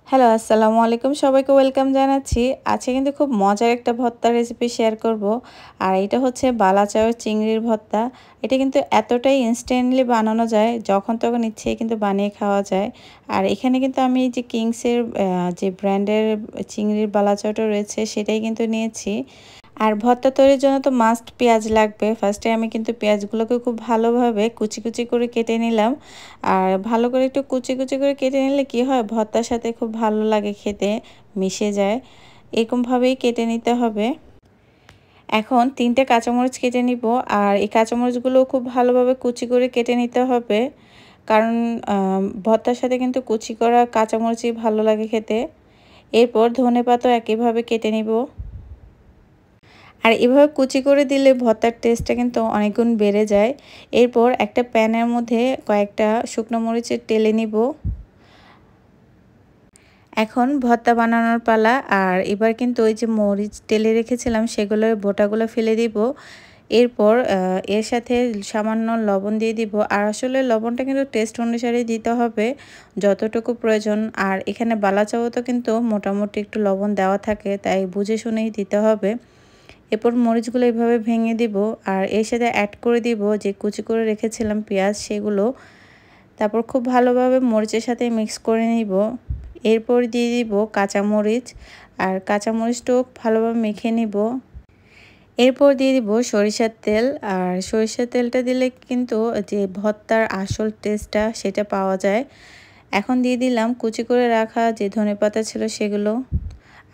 Hello, আসসালামু আলাইকুম। সবাইকে ওয়েলকাম জানাচ্ছি। আজকে কিন্তু খুব মজার একটা ভর্তার রেসিপি শেয়ার করব। আর এটা হচ্ছে বালাচাও চিংড়ির ভর্তা। এটা কিন্তু এতটাই ইনস্ট্যান্টলি বানানো যায়, যখন তখন ইচ্ছেই কিন্তু বানিয়ে খাওয়া যায়। আর এখানে কিন্তু আমি যে কিংসের যে ব্র্যান্ডের চিংড়ির বালাচাওটা রয়েছে সেটাই কিন্তু নিয়েছি। আর ভর্তা তৈরির জন্য তো মাস্ট পেঁয়াজ লাগবে। ফার্স্টে আমি কিন্তু পেঁয়াজগুলোকে খুব ভালোভাবে কুচি কুচি করে কেটে নিলাম। আর ভালো করে একটু কুচি কুচি করে কেটে নিলে কি হয়, ভর্তার সাথে খুব ভালো লাগে খেতে, মিশে যায়। এরকমভাবেই কেটে নিতে হবে। এখন ৩টে কাঁচামরিচ কেটে নিব। আর এই কাঁচামরিচগুলো খুব ভালোভাবে কুচি করে কেটে নিতে হবে, কারণ ভর্তার সাথে কিন্তু কুচি করা কাঁচামরিচই ভালো লাগে খেতে। এরপর ধনেপাতাও একইভাবে কেটে নিব। আর এভাবে কুচি করে দিলে ভর্তার টেস্টটা কিন্তু অনেক গুণ বেড়ে যায়। এরপর একটা প্যানের মধ্যে কয়েকটা শুকনো মরিচের টেলে নিব। এখন ভর্তা বানানোর পালা। আর এবার কিন্তু ওই যে মরিচ টেলে রেখেছিলাম সেগুলোর বোটাগুলো ফেলে দিব। এরপর এর সাথে সামান্য লবণ দিয়ে দিব। আর আসলে লবণটা কিন্তু টেস্ট অনুসারে দিতে হবে, যতটুকু প্রয়োজন। আর এখানে বালাচাও তো কিন্তু মোটামুটি একটু লবণ দেওয়া থাকে, তাই বুঝে শুনেই দিতে হবে। এরপর মরিচগুলো এইভাবে ভেঙে দিব। আর এর সাথে অ্যাড করে দিব যে কুচি করে রেখেছিলাম পেঁয়াজ, সেগুলো। তারপর খুব ভালোভাবে মরিচের সাথে মিক্স করে নিব। এরপর দিয়ে দিব কাঁচামরিচ। আর কাঁচামরিচটাও ভালোভাবে মেখে নিব। এরপর দিয়ে দিব সরিষার তেল। আর সরিষার তেলটা দিলে কিন্তু যে ভর্তার আসল টেস্টটা সেটা পাওয়া যায়। এখন দিয়ে দিলাম কুচি করে রাখা যে ধনেপাতা ছিল সেগুলো।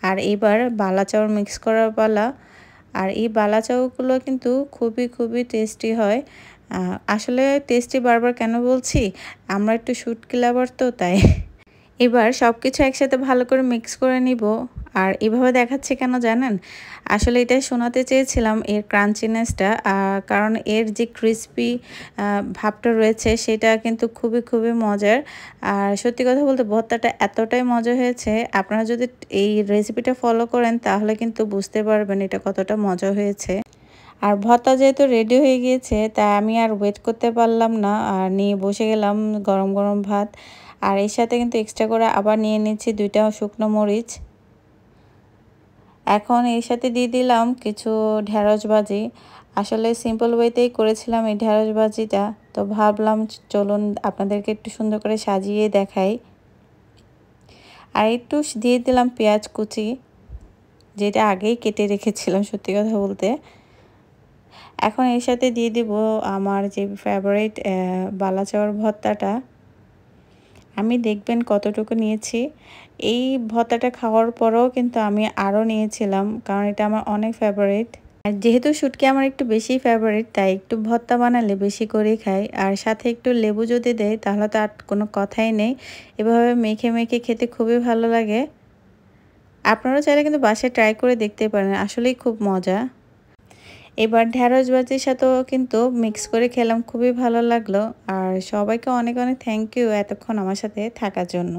আর এবার বালাচাও মিক্স করার পালা। আর এই বালাচাওগুলো কিন্তু খুবই টেস্টি হয়। আসলে টেস্টি বারবার কেন বলছি, আমরা একটু শুটকি লাভার তো তাই। এবার সব কিছু একসাথে ভালো করে মিক্স করে নিব। আর এভাবে দেখাচ্ছি কেন জানেন? আসলে এটা শোনাতে চেয়েছিলাম এর ক্রাঞ্চিনেসটা, কারণ এর যে ক্রিসপি ভাবটা রয়েছে সেটা কিন্তু খুবই মজার। আর সত্যি কথা বলতে ভর্তাটা এতটাই মজা হয়েছে, আপনারা যদি এই রেসিপিটা ফলো করেন তাহলে কিন্তু বুঝতে পারবেন এটা কতটা মজা হয়েছে। আর ভর্তা যেহেতু রেডি হয়ে গিয়েছে, তাই আমি আর ওয়েট করতে পারলাম না, আর নিয়ে বসে গেলাম গরম গরম ভাত। আর এর সাথে কিন্তু এক্সট্রা করে আবার নিয়ে নিচ্ছি 2টা শুকনো মরিচ। এখন এর সাথে দিয়ে দিলাম কিছু ঢেঁড়স ভাজি। আসলে সিম্পল ওয়েতেই করেছিলাম এই ঢেঁড়স ভাজিটা, তো ভাবলাম চলুন আপনাদেরকে একটু সুন্দর করে সাজিয়ে দেখাই। আর একটু দিয়ে দিলাম পেঁয়াজ কুচি, যেটা আগেই কেটে রেখেছিলাম সত্যি কথা বলতে। এখন এর সাথে দিয়ে দিব আমার যে ফেভারিট বালাচাওর ভর্তাটা। আমি দেখবেন কতটুকু নিয়েছি। এই ভর্তাটা খাওয়ার পরেও কিন্তু আমি আরও নিয়েছিলাম, কারণ এটা আমার অনেক ফেভারিট। আর যেহেতু শুটকি আমার একটু বেশি ফেভারিট, তাই একটু ভর্তা বানালে বেশি করেই খাই। আর সাথে একটু লেবু যদি দেয় তাহলে তো আর কোনো কথাই নেই। এভাবে মেখে খেতে খুবই ভালো লাগে। আপনারাও চাইলে কিন্তু বাসায় ট্রাই করে দেখতে পারেন, আসলেই খুব মজা। এবার ঢেঁড়স ভাজির সাথেও কিন্তু মিক্স করে খেলাম, খুবই ভালো লাগলো। আর সবাইকে অনেক থ্যাংক ইউ এতক্ষণ আমার সাথে থাকার জন্য।